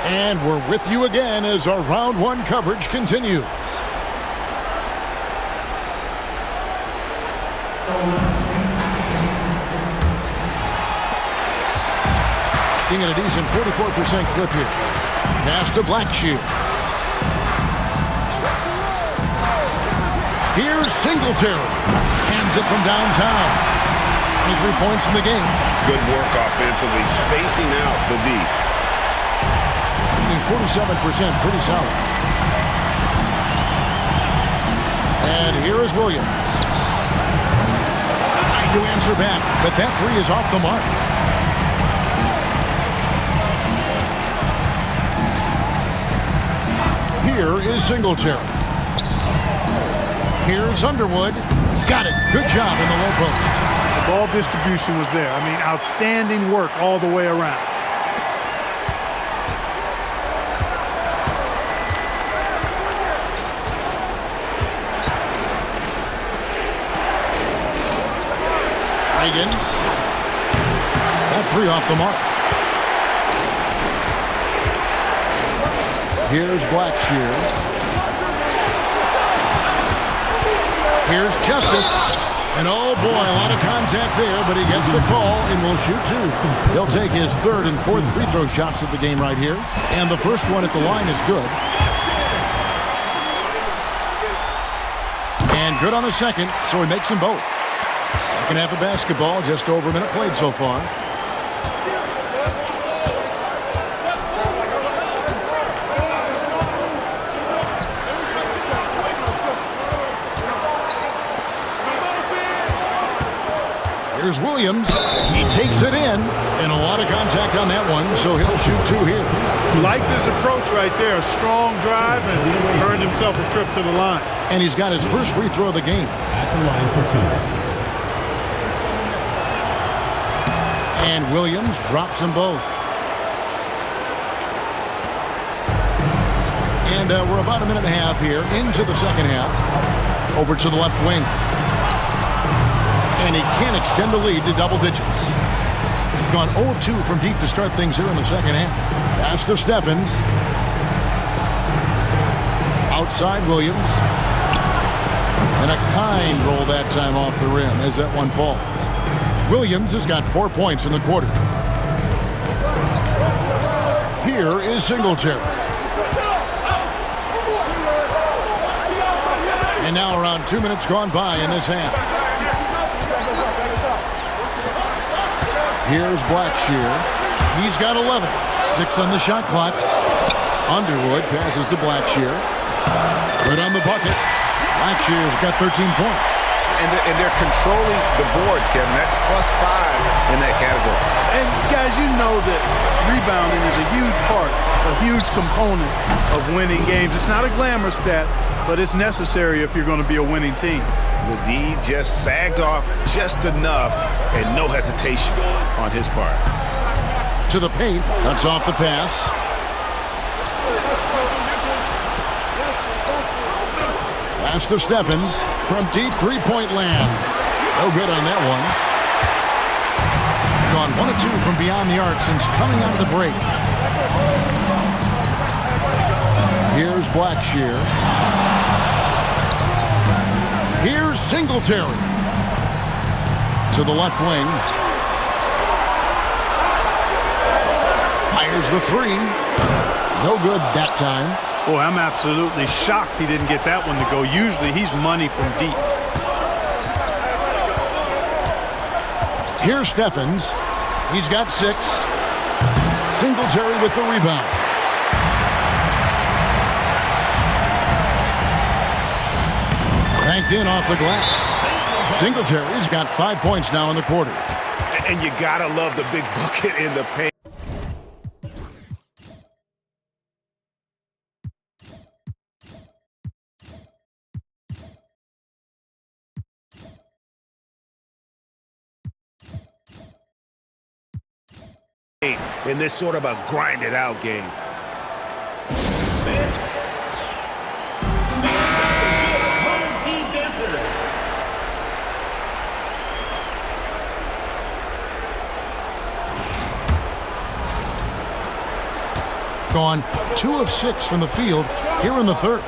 And we're with you again as our round one coverage continues. Being at a decent 44% clip here. Pass to Blackshear. Here's Singletary. Hands it from downtown. 23 points in the game. Good work offensively, spacing out the D. 47%, pretty solid. And here is Williams. Trying to answer back, but that three is off the mark. Here is Singletary. Here's Underwood. Got it. Good job in the low post. The ball distribution was there. I mean, outstanding work all the way around. Reagan. That three off the mark. Here's Blackshear. Here's Justice. And oh boy, a lot of contact there, but he gets the call and will shoot two. He'll take his third and fourth free throw shots of the game right here. And the first one at the line is good. And good on the second, so he makes them both. Second half of basketball, just over a minute played so far. Here's Williams. He takes it in, and a lot of contact on that one, so he'll shoot two here. Liked his approach right there. A strong drive and earned himself a trip to the line. And he's got his first free throw of the game. At the line for two. And Williams drops them both. And we're about a minute and a half here into the second half. Over to the left wing. And he can extend the lead to double digits. Gone 0 of 2 from deep to start things here in the second half. Pass to Stephens. Outside Williams. And a kind roll that time off the rim as that one falls. Williams has got 4 points in the quarter. Here is Singletary. And now around 2 minutes gone by in this half. Here's Blackshear. He's got 11. 6 on the shot clock. Underwood passes to Blackshear. Good on the bucket. Blackshear's got 13 points. And they're controlling the boards, Kevin. That's +5 in that category. And guys, you know that rebounding is a huge part, a huge component of winning games. It's not a glamour stat, but it's necessary if you're going to be a winning team. The D just sagged off just enough and no hesitation on his part. To the paint, cuts off the pass. Pass to Stephens from deep three-point land. No good on that one. Gone 1 of 2 from beyond the arc since coming out of the break. Here's Blackshear. Here's Singletary. To the left wing. Fires the three. No good that time. Boy, I'm absolutely shocked he didn't get that one to go. Usually he's money from deep. Here's Stephens. He's got 6. Singletary with the rebound. Banked in off the glass. Singletary's got 5 points now in the quarter. And you gotta love the big bucket in the paint. In this sort of a grind-it-out game. Gone 2 of 6 from the field here in the third.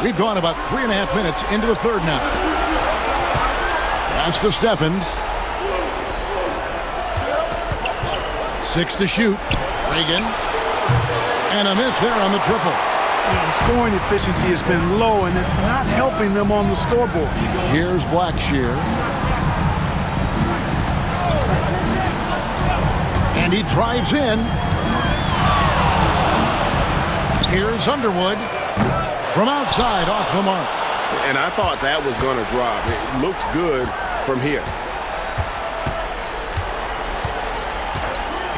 We've gone about 3.5 minutes into the third now. Pass to Stephens. 6 to shoot. Reagan. And a miss there on the triple. The scoring efficiency has been low, and it's not helping them on the scoreboard. Here's Blackshear. And he drives in. Here's Underwood. From outside, off the mark. And I thought that was going to drop. It looked good from here.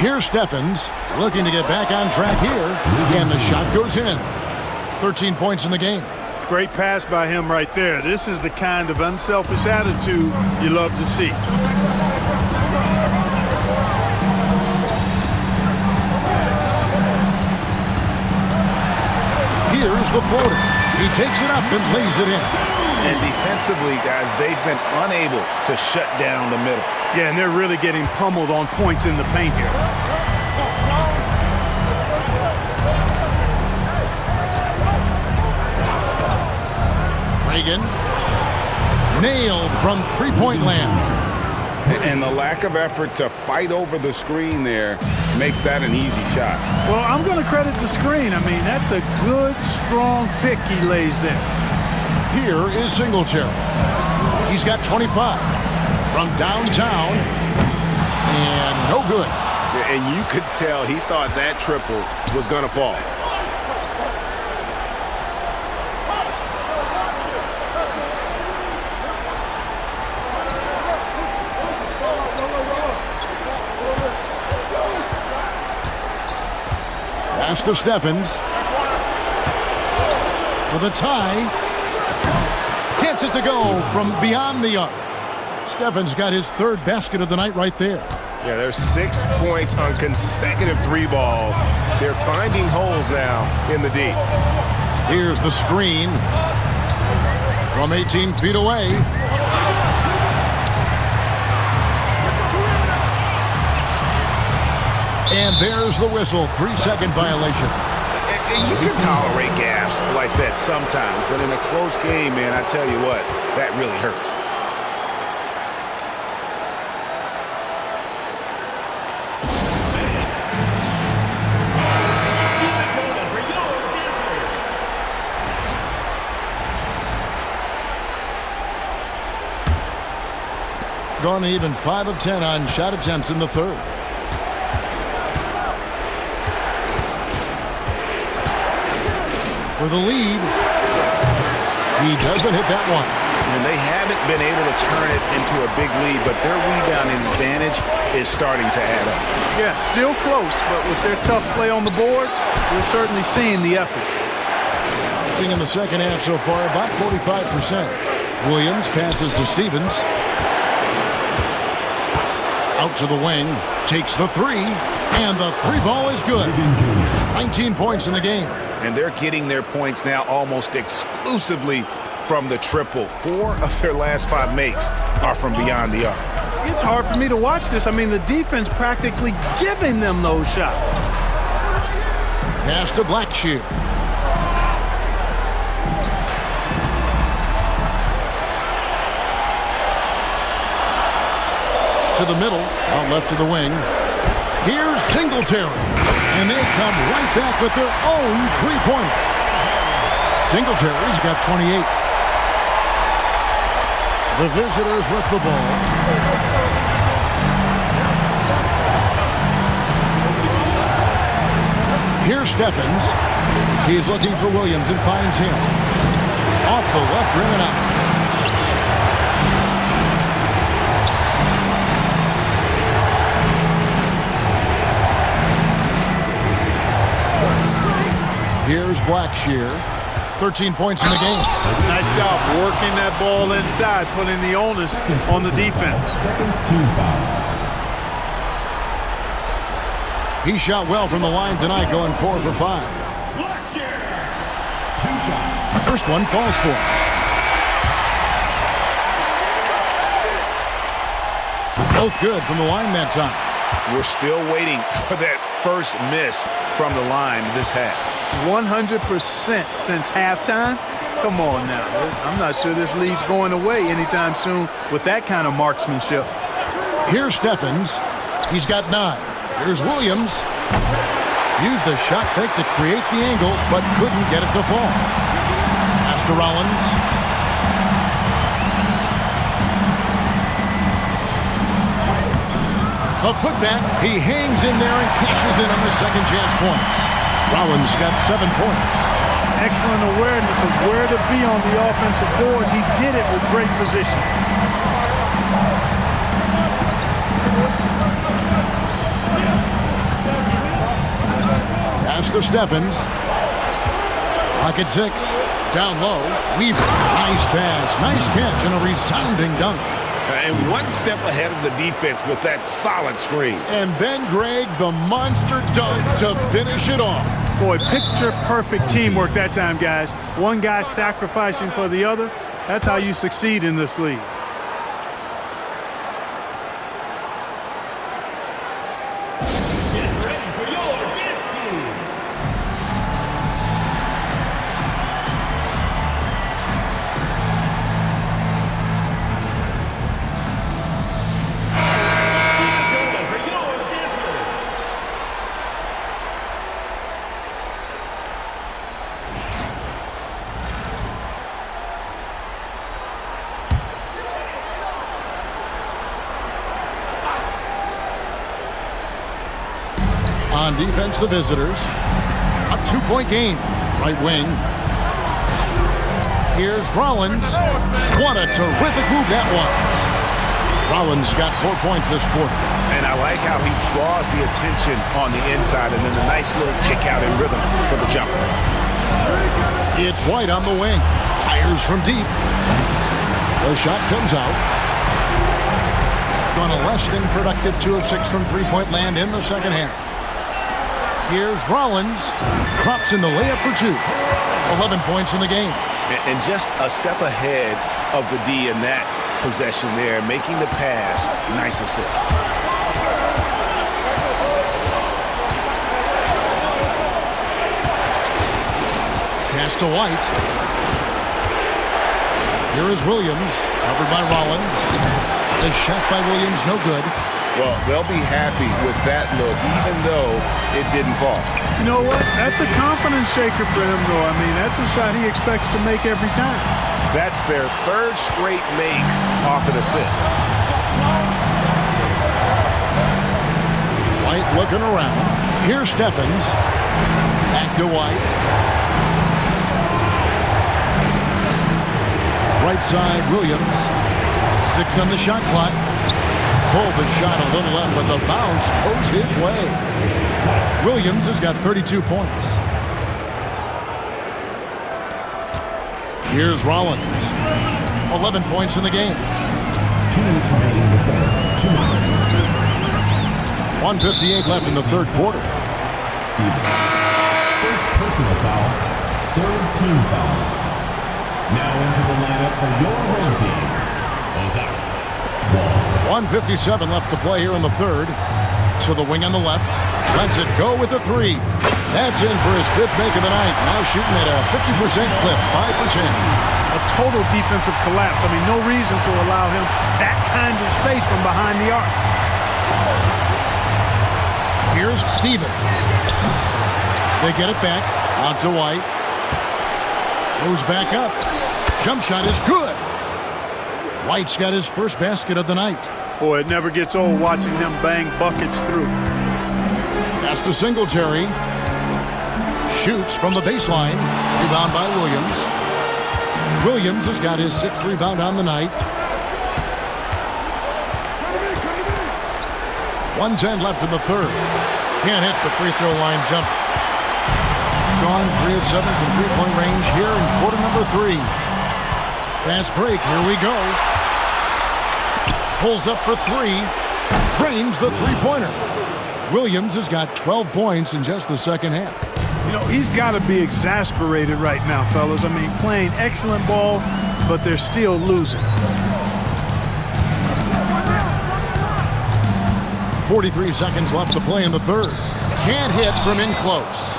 Here's Stephens, looking to get back on track here, and the shot goes in. 13 points in the game. Great pass by him right there. This is the kind of unselfish attitude you love to see. Here's the floater. He takes it up and lays it in. And defensively, guys, they've been unable to shut down the middle. Yeah, and they're really getting pummeled on points in the paint here. Reagan. Nailed from three-point land. And the lack of effort to fight over the screen there makes that an easy shot. Well, I'm going to credit the screen. I mean, that's a good, strong pick he lays there. Here is Singletary. He's got 25 from downtown, and no good. And you could tell he thought that triple was going to fall. Pass to Stephens. For the tie. Gets it to go from beyond the arc. Stephens got his third basket of the night right there. Yeah, there's 6 points on consecutive 3 balls. They're finding holes now in the D. Here's the screen from 18 feet away. And there's the whistle. 3-second violation. And you can tolerate gaffes like that sometimes, but in a close game, man, I tell you what, that really hurts. Gone even 5 of 10 on shot attempts in the third. For the lead. He doesn't hit that one. And they haven't been able to turn it into a big lead, but their rebounding advantage is starting to add up. Yeah, still close, but with their tough play on the boards, we're certainly seeing the effort. In the second half so far, about 45%. Williams passes to Stevens. Out to the wing, takes the three, and the three ball is good. 19 points in the game. And they're getting their points now almost exclusively from the triple. 4 of their last 5 makes are from beyond the arc. It's hard for me to watch this. I mean, the defense practically giving them those shots. Pass to Blackshear. To the middle, out left to the wing. Here's Singletary. And they come right back with their own three-pointer. Singletary's got 28. The visitors with the ball. Here's Stephens. He's looking for Williams and finds him. Off the left rim and out. Here's Blackshear. 13 points in the game. Nice job working that ball inside, putting the onus on the defense. He shot well from the line tonight, going 4 for 5. First one falls for him. Both good from the line that time. We're still waiting for that first miss from the line this half. 100% since halftime? Come on now. I'm not sure this lead's going away anytime soon with that kind of marksmanship. Here's Steffens. He's got 9. Here's Williams. Used the shot fake to create the angle, but couldn't get it to fall. Pass to Rollins. A putback. He hangs in there and cashes in on the second chance points. Rollins got 7 points. Excellent awareness of where to be on the offensive boards. He did it with great position. Pass to Steffens. Pocket 6. Down low. Weaver. Nice pass. Nice catch and a resounding dunk. And one step ahead of the defense with that solid screen. And then, Greg, the monster dunk to finish it off. Boy, picture-perfect teamwork that time, guys. One guy sacrificing for the other. That's how you succeed in this league. On defense, the visitors. A 2-point game. Right wing. Here's Rollins. What a terrific move that was. Rollins got 4 points this quarter. And I like how he draws the attention on the inside and then a nice little kick out in rhythm for the jumper. It's White on the wing. Fires from deep. The shot comes out. On a less than productive 2 of 6 from three-point land in the second half. Here's Rollins. Drops in the layup for 2. 11 points in the game. And just a step ahead of the D in that possession there, making the pass. Nice assist. Pass to White. Here is Williams. Covered by Rollins. The shot by Williams, no good. Well, they'll be happy with that look, even though it didn't fall. You know what? That's a confidence shaker for him, though. I mean, that's a shot he expects to make every time. That's their 3rd straight make off an assist. White looking around. Here's Steffens. Back to White. Right side, Williams. 6 on the shot clock. Pulled the shot a little up, but the bounce goes his way. Williams has got 32 points. Here's Rollins. 11 points in the game. 2 minutes remaining in the quarter. 2 minutes. 1:58 left in the third quarter. Stevens. First personal foul. 3rd team foul. Now into the lineup for your home team. Ozark. 1:57 left to play here in the third. To the wing on the left. Lets it go with a 3. That's in for his 5th make of the night. Now shooting at a 50% clip. 5 for 10. A total defensive collapse. I mean, no reason to allow him that kind of space from behind the arc. Here's Stevens. They get it back. Out to White. Goes back up. Jump shot is good. White's got his first basket of the night. Boy, it never gets old watching them bang buckets through. Pass to Singletary. Shoots from the baseline. Rebound by Williams. Williams has got his 6th rebound on the night. 1:10 left in the third. Can't hit the free throw line jump. Gone 3 of 7 from three-point range here in quarter number 3. Fast break. Here we go. Pulls up for 3. Drains the three-pointer. Williams has got 12 points in just the second half. You know, he's got to be exasperated right now, fellas. I mean, playing excellent ball, but they're still losing. 43 seconds left to play in the third. Can't hit from in close.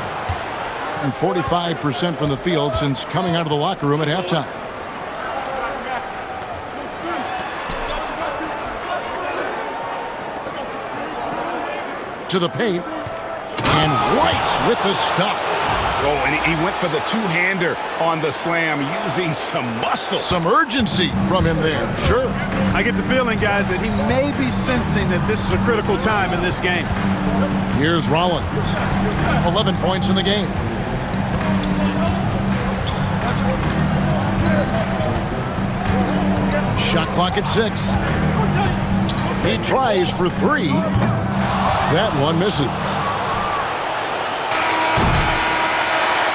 And 45% from the field since coming out of the locker room at halftime. To the paint. And right with the stuff. Oh, and he went for the two-hander on the slam, using some muscle. Some urgency from him there, sure. I get the feeling, guys, that he may be sensing that this is a critical time in this game. Here's Rollins. 11 points in the game. Shot clock at 6. He tries for 3. That one misses.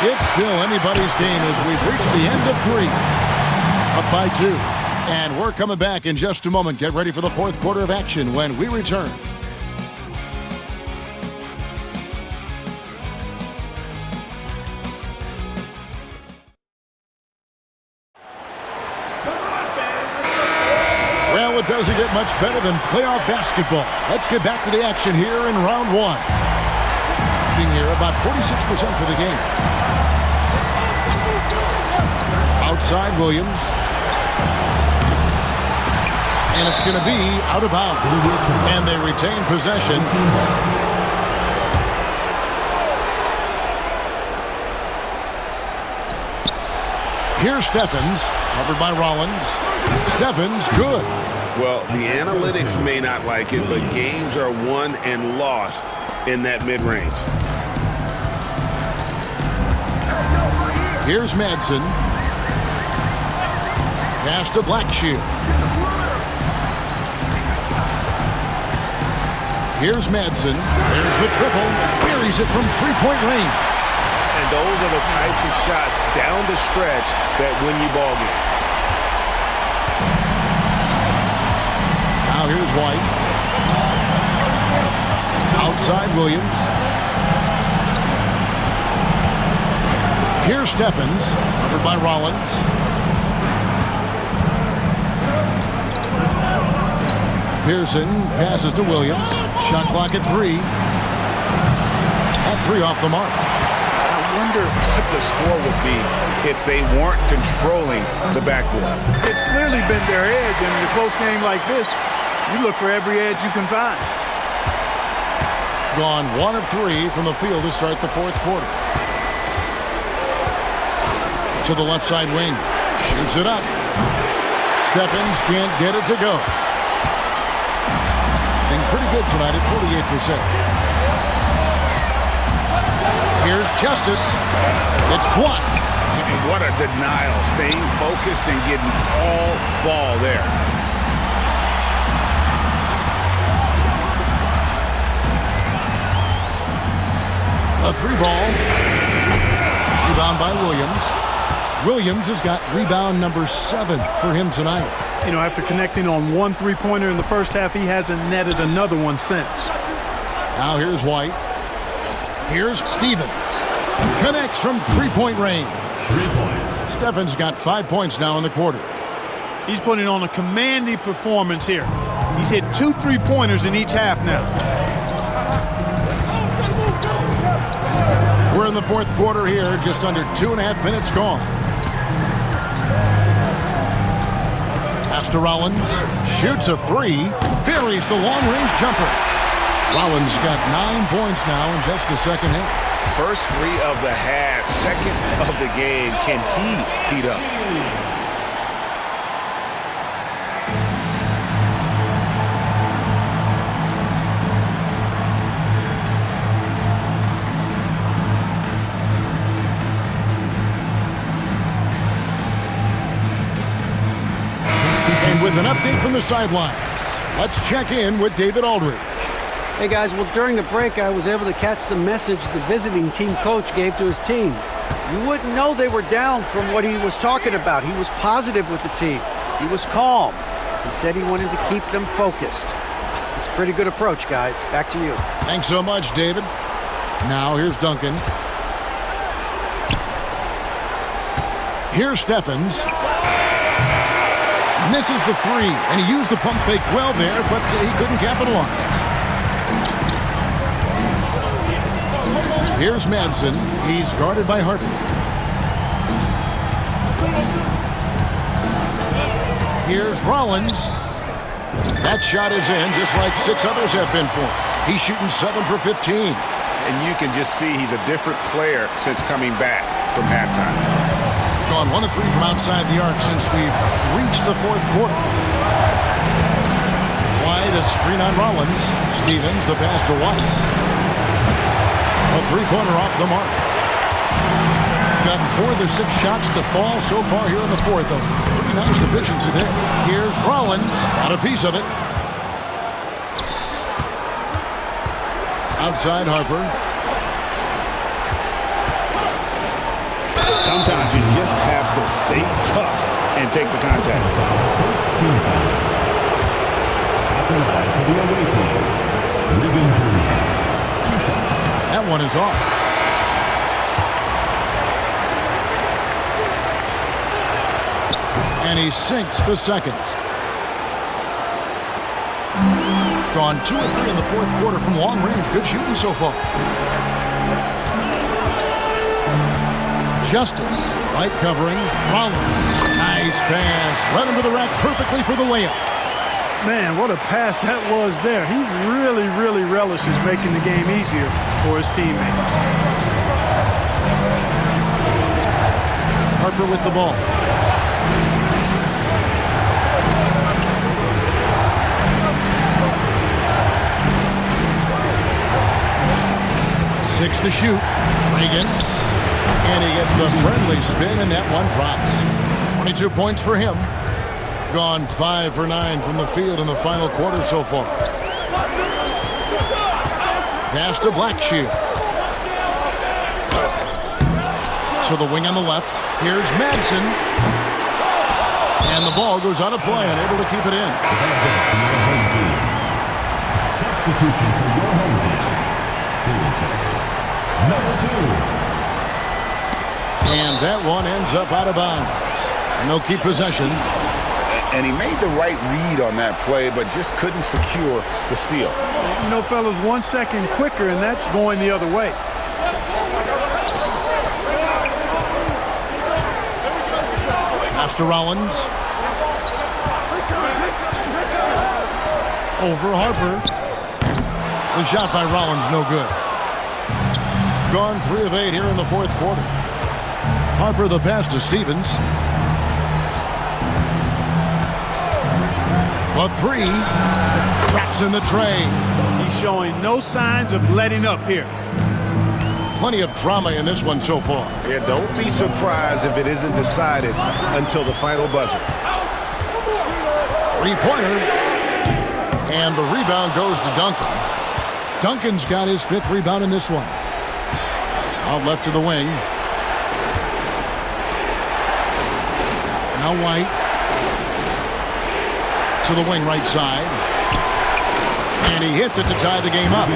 It's still anybody's game as we've reached the end of 3. Up by 2. And we're coming back in just a moment. Get ready for the fourth quarter of action when we return. Well, it doesn't get much better than playoff basketball. Let's get back to the action here in round 1. Here, about 46% for the game. Outside Williams. And it's going to be out of bounds. And they retain possession. Here's Stephens, covered by Rollins. Stephens, good. Well, the analytics may not like it, but games are won and lost in that mid-range. Here's Madsen. Pass to Blackshear. Here's Madsen. There's the triple. Buries it from three-point range. And those are the types of shots down the stretch that win you ball game. Now here's White. Outside Williams. Here's Stephens, covered by Rollins. Pearson passes to Williams. Shot clock at 3. At 3 off the mark. I wonder what the score would be if they weren't controlling the backboard. It's clearly been their edge, and in a close game like this, you look for every edge you can find. Gone 1 of 3 from the field to start the fourth quarter. To the left side wing. Shoots it up. Stephens can't get it to go. Being pretty good tonight at 48%. Here's Justice. It's blocked. And what a denial. Staying focused and getting all ball there. A 3-ball. Rebound by Williams. Williams has got rebound number 7 for him tonight. You know, after connecting on 1 3-pointer in the first half, he hasn't netted another one since. Now here's White. Here's Stevens. Connects from 3-point range. 3 points. Stephens got 5 points now in the quarter. He's putting on a commanding performance here. He's hit 2 3-pointers in each half now. We're in the fourth quarter here, just under 2.5 minutes gone. Pass to Rollins, shoots a 3, buries the long-range jumper. Rollins got 9 points now in just the second half. First 3 of the half, second of the game. Can he heat up? And with an update from the sidelines, let's check in with David Aldridge. Hey guys, well during the break I was able to catch the message the visiting team coach gave to his team. You wouldn't know they were down from what he was talking about. He was positive with the team. He was calm. He said he wanted to keep them focused. It's a pretty good approach, guys. Back to you. Thanks so much, David. Now here's Duncan. Here's Stephens. Misses the 3, and he used the pump fake well there, but he couldn't capitalize. Here's Manson. He's guarded by Harper. Here's Rollins. That shot is in, just like 6 others have been for him. He's shooting 7 for 15. And you can just see he's a different player since coming back from halftime. Gone 1 of 3 from outside the arc since we've reached the 4th quarter. White, a screen on Rollins. Stevens, the pass to White. A 3-pointer off the mark. Gotten 4 of their 6 shots to fall so far here in the 4th. A pretty nice efficiency there. Here's Rollins. Got a piece of it. Outside Harper. Sometimes you just have to stay tough and take the contact. First team foul. At the line for the away team, Regan Jr. 2 shots. That one is off. And he sinks the second. Gone 2 of 3 in the 4th quarter from long range. Good shooting so far. Justice. White covering. Rollins. Nice pass. Led him to the rack perfectly for the layup. Man, what a pass that was there. He really relishes making the game easier for his teammates. Harper with the ball. Six to shoot. Reagan. And he gets the friendly spin, and that one drops. 22 points for him. Gone 5 for 9 from the field in the final quarter so far. Pass to Blackshear. To the wing on the left. Here's Madsen. And the ball goes out of play, unable to keep it in. Substitution for your home team. Number 2. And that one ends up out of bounds. And they'll keep possession. And he made the right read on that play, but just couldn't secure the steal. You know, fellas, 1 second quicker, and that's going the other way. Pass to Rollins. Over Harper. The shot by Rollins, no good. Gone 3 of 8 here in the 4th quarter. Harper the pass to Stevens. A 3. Traps in the tray. He's showing no signs of letting up here. Plenty of drama in this one so far. Yeah, don't be surprised if it isn't decided until the final buzzer. 3-pointer. And the rebound goes to Duncan. Duncan's got his 5th rebound in this one. Out left to the wing. Now White. To the wing right side. And he hits it to tie the game up.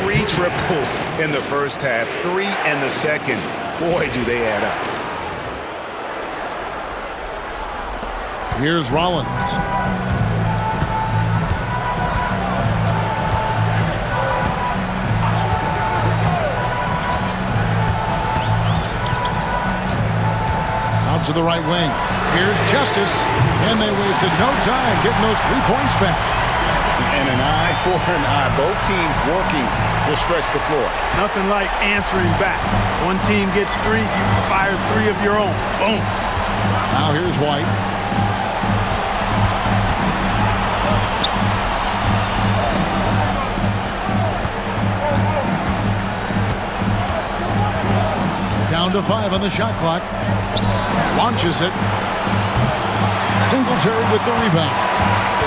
3 triples in the first half, 3 in the second. Boy, do they add up. Here's Rollins. Out to the right wing. Here's Justice. And they wasted no time getting those 3 points back. And an eye for an eye. Both teams working to stretch the floor. Nothing like answering back. One team gets 3, you fire 3 of your own. Boom. Now here's White. Down to 5 on the shot clock. Launches it. Singletary with the rebound.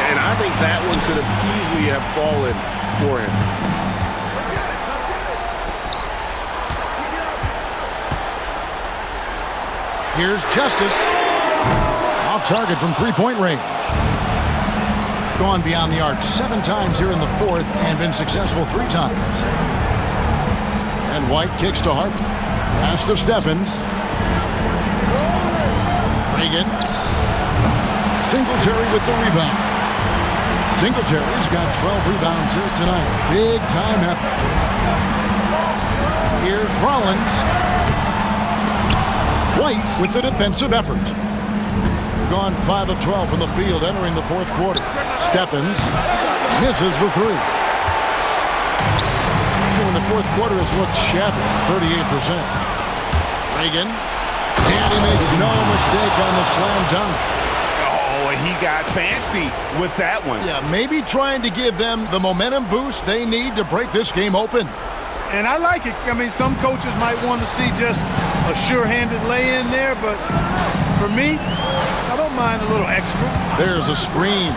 And I think that one could have easily have fallen for him. Here's Justice. Off target from 3-point range. Gone beyond the arc 7 times here in the 4th and been successful 3 times. And White kicks to Harper. Pass to Steffens. Reagan. Singletary with the rebound. Singletary's got 12 rebounds here tonight. Big time effort. Here's Rollins. White with the defensive effort. Gone 5 of 12 from the field entering the fourth quarter. Stephens misses the three. In the fourth quarter has looked shabby, 38%. Reagan, and he makes no mistake on the slam dunk. Oh, he got fancy with that one. Yeah, maybe trying to give them the momentum boost they need to break this game open. And I like it. I mean, some coaches might want to see just a sure-handed lay-in there, but for me, I don't mind a little extra. There's a screen.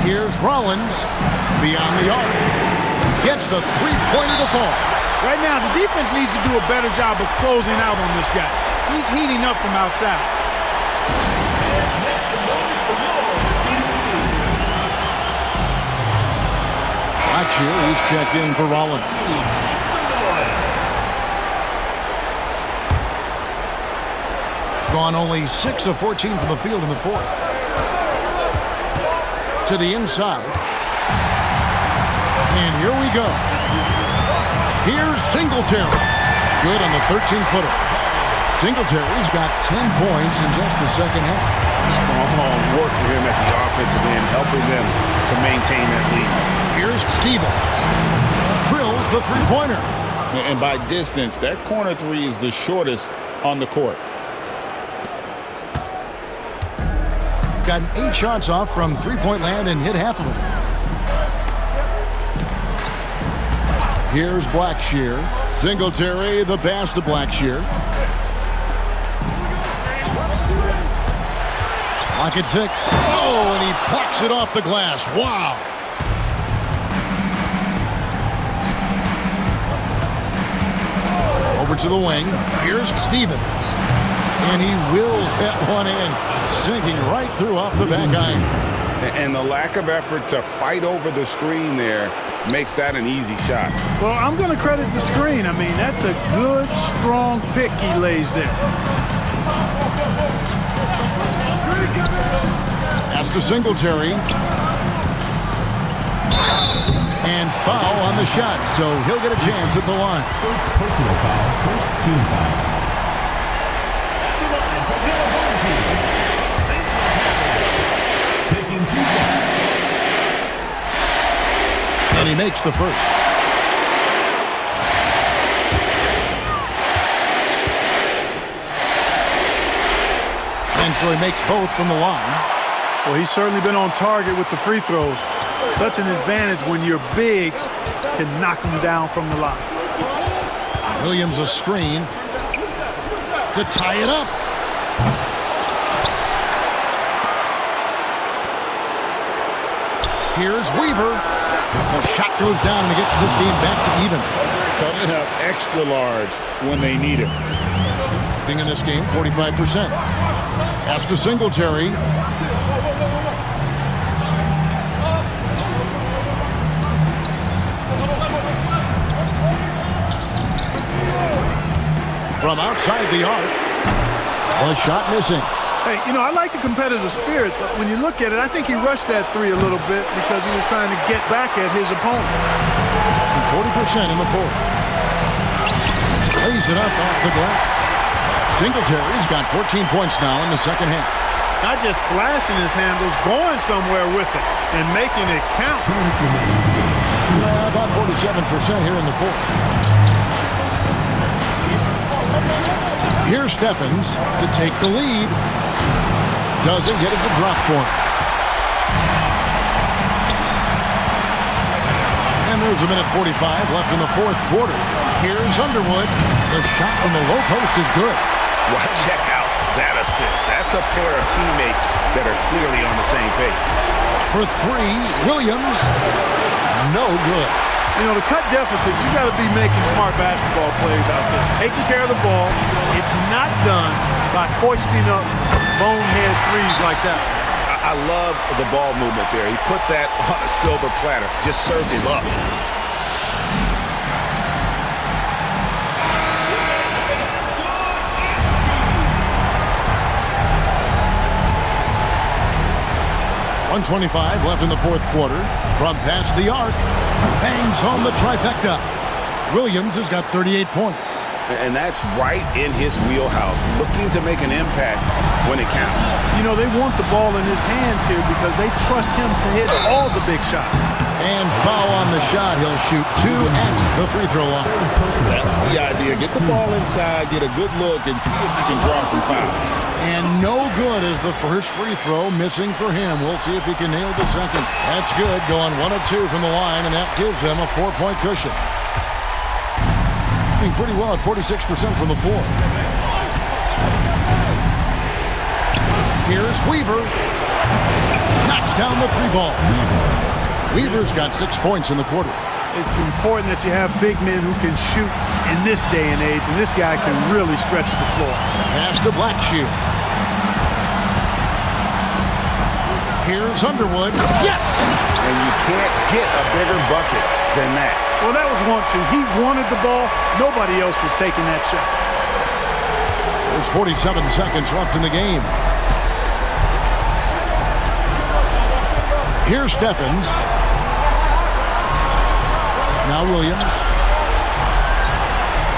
Here's Rollins beyond the arc. Gets the three-pointer to fall. Right now, the defense needs to do a better job of closing out on this guy. He's heating up from outside. Blackshear, he's checked in for Rollins. Gone only 6 of 14 from the field in the fourth. To the inside. And here we go. Here's Singletary. Good on the 13-footer. Singletary's got 10 points in just the second half. Strong work for him at the offensive end, helping them to maintain that lead. Here's Stevens. Drills the three-pointer. And by distance, that corner three is the shortest on the court. Gotten 8 shots off from three-point land and hit half of them. Here's Blackshear. Singletary, the pass to Blackshear. Lock at 6. Oh, and he plucks it off the glass. Wow. Over to the wing. Here's Stevens. And he wills that one in, sinking right through off the back iron. And the lack of effort to fight over the screen there makes that an easy shot. Well, I'm going to credit the screen. I mean, that's a good, strong pick he lays there. Pass to Singletary. And foul on the shot, so he'll get a chance at the line. First personal foul, first team foul. Taking 2 shots. And he makes the first. And so he makes both from the line. Well, he's certainly been on target with the free throws. Such an advantage when your bigs can knock them down from the line. Williams a screen to tie it up. Here's Weaver. The shot goes down and it gets this game back to even. Coming up extra large when they need it. Being in this game, 45%. Pass to Singletary. From outside the arc. A shot missing. Hey, you know, I like the competitive spirit, but when you look at it, I think he rushed that three a little bit because he was trying to get back at his opponent. 40% in the fourth. Lays it up off the glass. Singletary's got 14 points now in the second half. Not just flashing his handles, going somewhere with it and making it count. About 47% here in the fourth. Here's Stephens to take the lead. Doesn't get it to drop for him. And there's a minute 45 left in the fourth quarter. Here's Underwood. The shot from the low post is good. Well, check out that assist. That's a pair of teammates that are clearly on the same page. For three, Williams, no good. You know, to cut deficits, you got to be making smart basketball plays out there. Taking care of the ball. It's not done by hoisting up bonehead threes like that. I love the ball movement there. He put that on a silver platter. Just served him up. .125 left in the fourth quarter. From past the arc, bangs home the trifecta. Williams has got 38 points. And that's right in his wheelhouse, looking to make an impact when it counts. You know, they want the ball in his hands here because they trust him to hit all the big shots. And foul on the shot. He'll shoot 2 at the free throw line. That's the idea. Get the ball inside, get a good look, and see if you can draw some fouls. And no good is the first free throw, missing for him. We'll see if he can nail the second. That's good, going 1 of 2 from the line, and that gives them a 4-point cushion. Pretty well at 46% from the floor. Here's Weaver. Knocks down the 3 ball. Weaver's got 6 points in the quarter. It's important that you have big men who can shoot in this day and age, and this guy can really stretch the floor. Pass to Blackshear. Here's Underwood. Yes! And you can't get a bigger bucket than that. Well, that was 1-2. He wanted the ball. Nobody else was taking that shot. There's 47 seconds left in the game. Here's Steffens. Now Williams.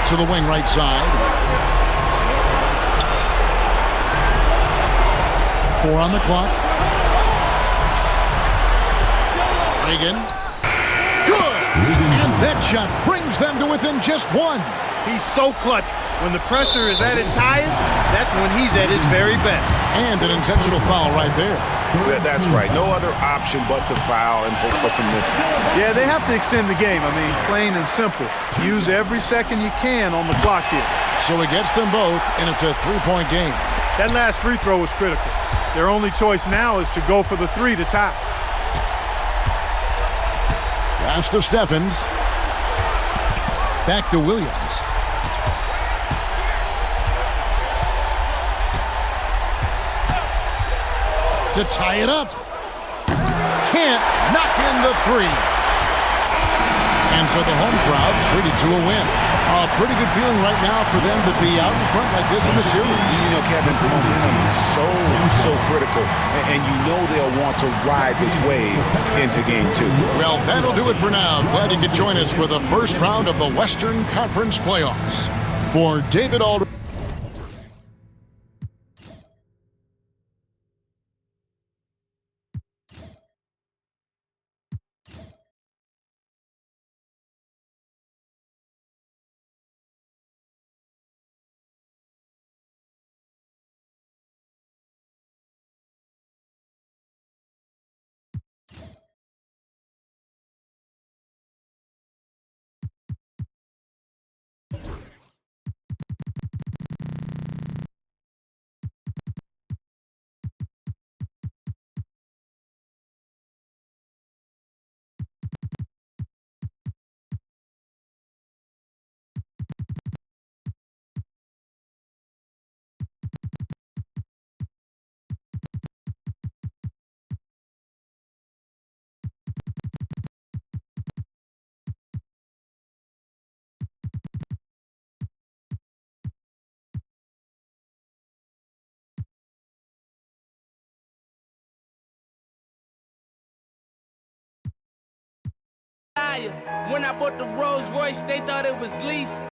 To the wing right side. 4 on the clock. Reagan. Good! And that shot brings them to within just 1. He's so clutch. When the pressure is at its highest, that's when he's at his very best. And an intentional foul right there. That's right. No other option but to foul and hope for some misses. Yeah, they have to extend the game. I mean, plain and simple. Use every second you can on the clock here. So it gets them both, and it's a 3-point game. That last free throw was critical. Their only choice now is to go for the 3 to tie. Pass to Steffens. Back to Williams. To tie it up. Can't knock in the 3. And so the home crowd treated to a win. A pretty good feeling right now for them to be out in front like this in the series. You know, Kevin, momentum is so critical. And you know they'll want to ride this wave into game 2. Well, that'll do it for now. Glad you could join us for the first round of the Western Conference Playoffs. For David Aldridge. When I bought the Rolls Royce, they thought it was lease.